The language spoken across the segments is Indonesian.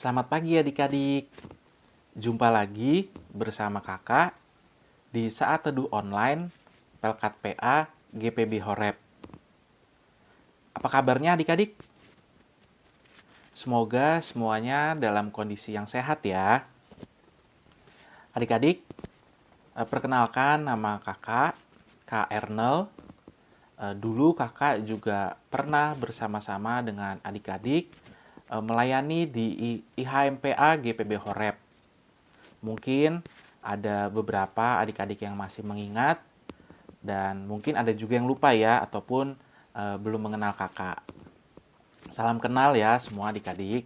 Selamat pagi adik-adik. Jumpa lagi bersama kakak di Saat Teduh Online Pelkat PA GPB Horeb. Apa kabarnya adik-adik? Semoga semuanya dalam kondisi yang sehat ya. Adik-adik, perkenalkan nama kakak, Kak Ernel. Dulu kakak juga pernah bersama-sama dengan adik-adik melayani di IHMPA GPB Horeb. Mungkin ada beberapa adik-adik yang masih mengingat dan mungkin ada juga yang lupa ya ataupun belum mengenal kakak. Salam kenal ya semua adik-adik.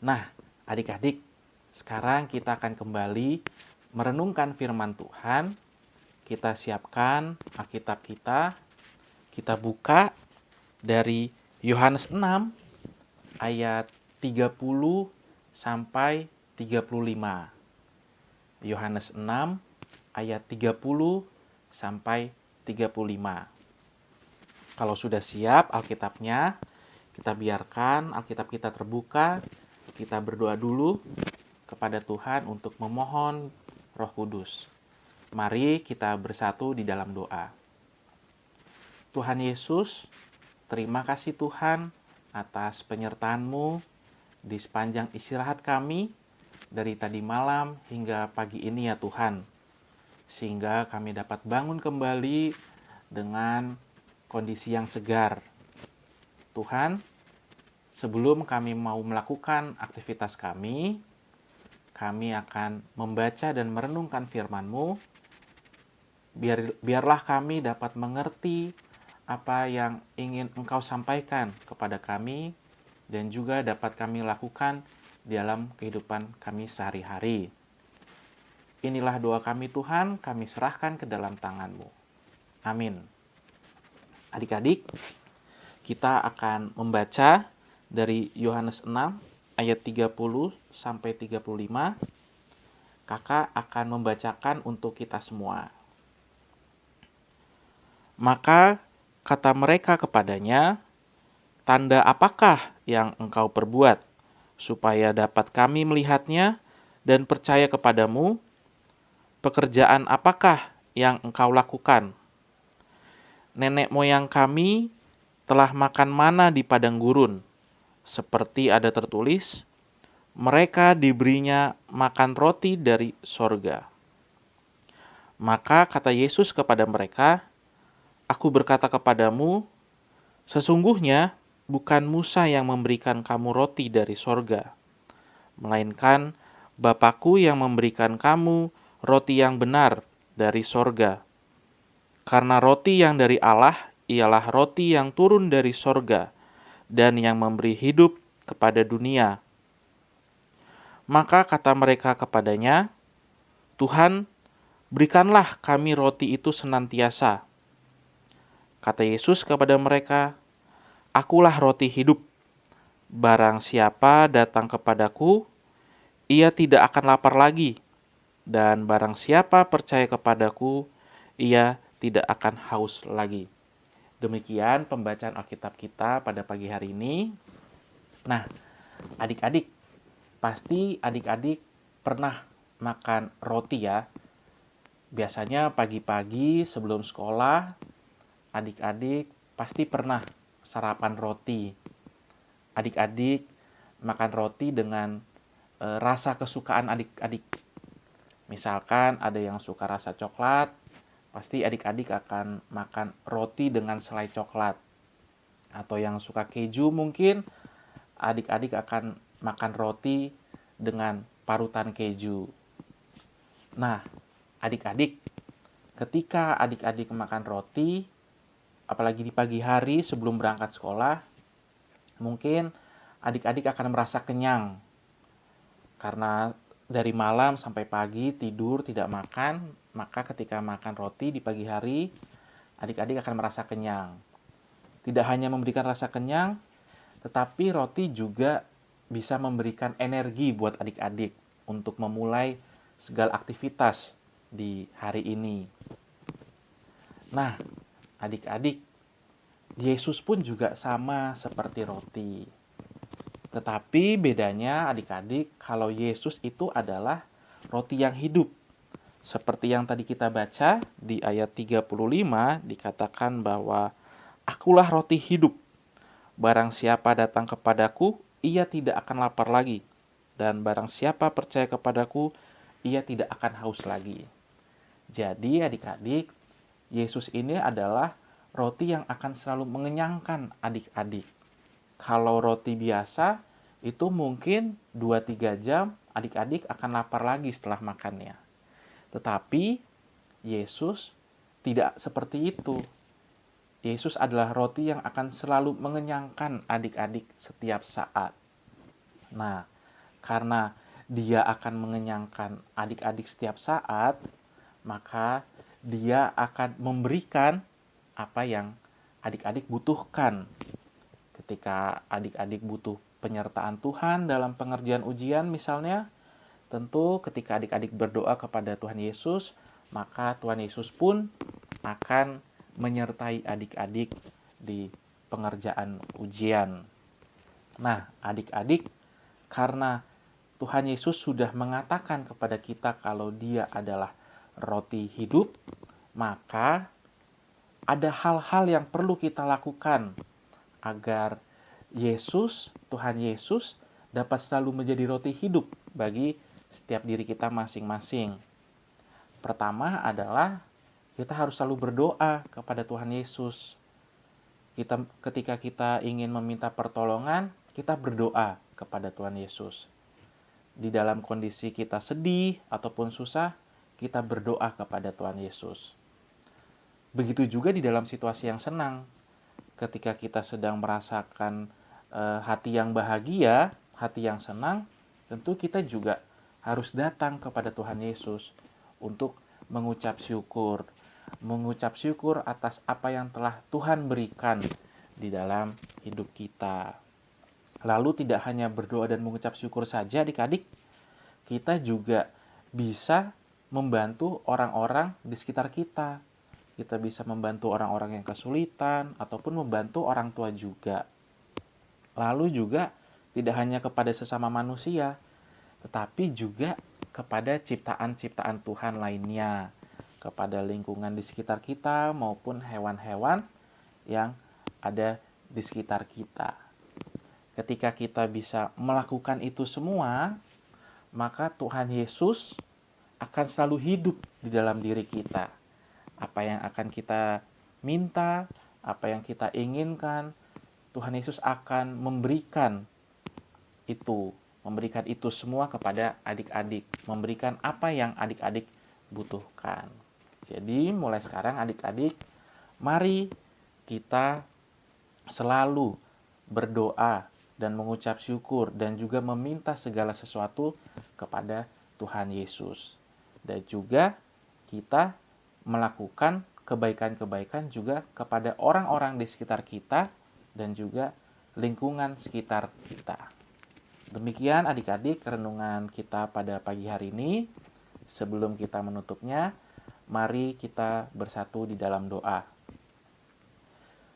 Nah, adik-adik, sekarang kita akan kembali merenungkan firman Tuhan. Kita siapkan Alkitab kita. Kita buka dari Yohanes 6 ayat 30 sampai 35. Yohanes 6 ayat 30 sampai 35. Kalau sudah siap Alkitabnya, kita biarkan Alkitab kita terbuka. Kita berdoa dulu kepada Tuhan untuk memohon Roh Kudus. Mari kita bersatu di dalam doa. Tuhan Yesus, terima kasih Tuhan atas penyertaan-Mu di sepanjang istirahat kami dari tadi malam hingga pagi ini ya Tuhan. Sehingga kami dapat bangun kembali dengan kondisi yang segar. Tuhan, sebelum kami mau melakukan aktivitas kami akan membaca dan merenungkan firman-Mu. Biarlah kami dapat mengerti apa yang ingin Engkau sampaikan kepada kami dan juga dapat kami lakukan dalam kehidupan kami sehari-hari. Inilah doa kami Tuhan, kami serahkan ke dalam tangan-Mu. Amin. Adik-adik, kita akan membaca dari Yohanes 6 ayat 30 sampai 35. Kakak akan membacakan untuk kita semua. Maka kata mereka kepadanya, "Tanda apakah yang Engkau perbuat, supaya dapat kami melihatnya dan percaya kepadamu? Pekerjaan apakah yang Engkau lakukan? Nenek moyang kami telah makan mana di padang gurun, seperti ada tertulis, mereka diberinya makan roti dari sorga." Maka kata Yesus kepada mereka, "Aku berkata kepadamu, sesungguhnya bukan Musa yang memberikan kamu roti dari sorga, melainkan Bapa-Ku yang memberikan kamu roti yang benar dari sorga. Karena roti yang dari Allah ialah roti yang turun dari sorga dan yang memberi hidup kepada dunia." Maka kata mereka kepadanya, "Tuhan, berikanlah kami roti itu senantiasa." Kata Yesus kepada mereka, "Akulah roti hidup. Barang siapa datang kepadaku, ia tidak akan lapar lagi. Dan barang siapa percaya kepadaku, ia tidak akan haus lagi." Demikian pembacaan Alkitab kita pada pagi hari ini. Nah, adik-adik, pasti adik-adik pernah makan roti ya. Biasanya pagi-pagi sebelum sekolah, adik-adik pasti pernah sarapan roti. Adik-adik makan roti dengan rasa kesukaan adik-adik. Misalkan ada yang suka rasa coklat, pasti adik-adik akan makan roti dengan selai coklat. Atau yang suka keju mungkin adik-adik akan makan roti dengan parutan keju. Nah, adik-adik, ketika adik-adik makan roti, apalagi di pagi hari sebelum berangkat sekolah, mungkin adik-adik akan merasa kenyang. Karena dari malam sampai pagi tidur tidak makan, maka ketika makan roti di pagi hari, adik-adik akan merasa kenyang. Tidak hanya memberikan rasa kenyang, tetapi roti juga bisa memberikan energi buat adik-adik untuk memulai segala aktivitas di hari ini. Nah, adik-adik, Yesus pun juga sama seperti roti. Tetapi bedanya adik-adik, kalau Yesus itu adalah roti yang hidup. Seperti yang tadi kita baca di ayat 35 dikatakan bahwa akulah roti hidup. Barang siapa datang kepadaku, ia tidak akan lapar lagi. Dan barang siapa percaya kepadaku, ia tidak akan haus lagi. Jadi adik-adik, Yesus ini adalah roti yang akan selalu mengenyangkan adik-adik. Kalau roti biasa, itu mungkin 2-3 jam adik-adik akan lapar lagi setelah makannya. Tetapi Yesus tidak seperti itu. Yesus adalah roti yang akan selalu mengenyangkan adik-adik setiap saat. Nah, karena dia akan mengenyangkan adik-adik setiap saat, maka dia akan memberikan apa yang adik-adik butuhkan. Ketika adik-adik butuh penyertaan Tuhan dalam pengerjaan ujian misalnya, tentu ketika adik-adik berdoa kepada Tuhan Yesus, maka Tuhan Yesus pun akan menyertai adik-adik di pengerjaan ujian. Nah, adik-adik, karena Tuhan Yesus sudah mengatakan kepada kita kalau Dia adalah roti hidup, maka ada hal-hal yang perlu kita lakukan agar Tuhan Yesus, dapat selalu menjadi roti hidup bagi setiap diri kita masing-masing. Pertama adalah kita harus selalu berdoa kepada Tuhan Yesus. Ketika kita ingin meminta pertolongan, kita berdoa kepada Tuhan Yesus. Di dalam kondisi kita sedih ataupun susah, kita berdoa kepada Tuhan Yesus. Begitu juga di dalam situasi yang senang. Ketika kita sedang merasakan hati yang bahagia, hati yang senang, tentu kita juga harus datang kepada Tuhan Yesus untuk mengucap syukur atas apa yang telah Tuhan berikan di dalam hidup kita. Lalu tidak hanya berdoa dan mengucap syukur saja adik-adik, kita juga bisa membantu orang-orang di sekitar kita. Kita bisa membantu orang-orang yang kesulitan ataupun membantu orang tua juga. Lalu juga tidak hanya kepada sesama manusia, tetapi juga kepada ciptaan-ciptaan Tuhan lainnya, kepada lingkungan di sekitar kita maupun hewan-hewan yang ada di sekitar kita. Ketika kita bisa melakukan itu semua, maka Tuhan Yesus akan selalu hidup di dalam diri kita. Apa yang akan kita minta, apa yang kita inginkan, Tuhan Yesus akan memberikan itu semua kepada adik-adik, memberikan apa yang adik-adik butuhkan. Jadi mulai sekarang adik-adik, mari kita selalu berdoa dan mengucap syukur dan juga meminta segala sesuatu kepada Tuhan Yesus. Dan juga kita melakukan kebaikan-kebaikan juga kepada orang-orang di sekitar kita dan juga lingkungan sekitar kita. Demikian adik-adik renungan kita pada pagi hari ini. Sebelum kita menutupnya, mari kita bersatu di dalam doa.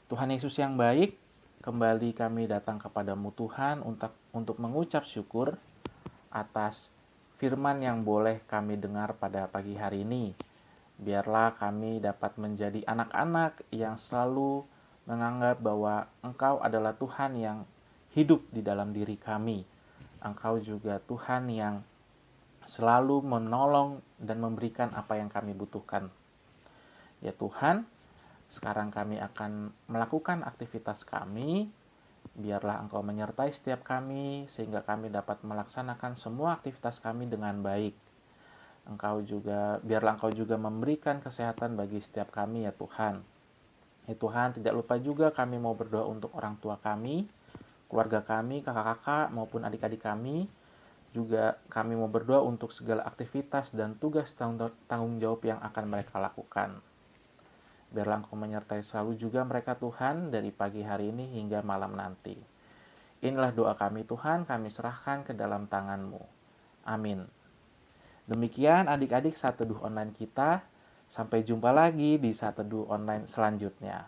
Tuhan Yesus yang baik, kembali kami datang kepadamu Tuhan untuk mengucap syukur atas firman yang boleh kami dengar pada pagi hari ini. Biarlah kami dapat menjadi anak-anak yang selalu menganggap bahwa Engkau adalah Tuhan yang hidup di dalam diri kami. Engkau juga Tuhan yang selalu menolong dan memberikan apa yang kami butuhkan. Ya Tuhan, sekarang kami akan melakukan aktivitas kami. Biarlah Engkau menyertai setiap kami sehingga kami dapat melaksanakan semua aktivitas kami dengan baik. Biarlah Engkau juga memberikan kesehatan bagi setiap kami ya Tuhan. Ya Tuhan, tidak lupa juga kami mau berdoa untuk orang tua kami, keluarga kami, kakak-kakak maupun adik-adik kami. Juga kami mau berdoa untuk segala aktivitas dan tugas tanggung jawab yang akan mereka lakukan. Biarlah Engkau menyertai selalu juga mereka Tuhan dari pagi hari ini hingga malam nanti. Inilah doa kami Tuhan, kami serahkan ke dalam tangan-Mu. Amin. Demikian adik-adik Saat Teduh Online kita. Sampai jumpa lagi di Saat Teduh Online selanjutnya.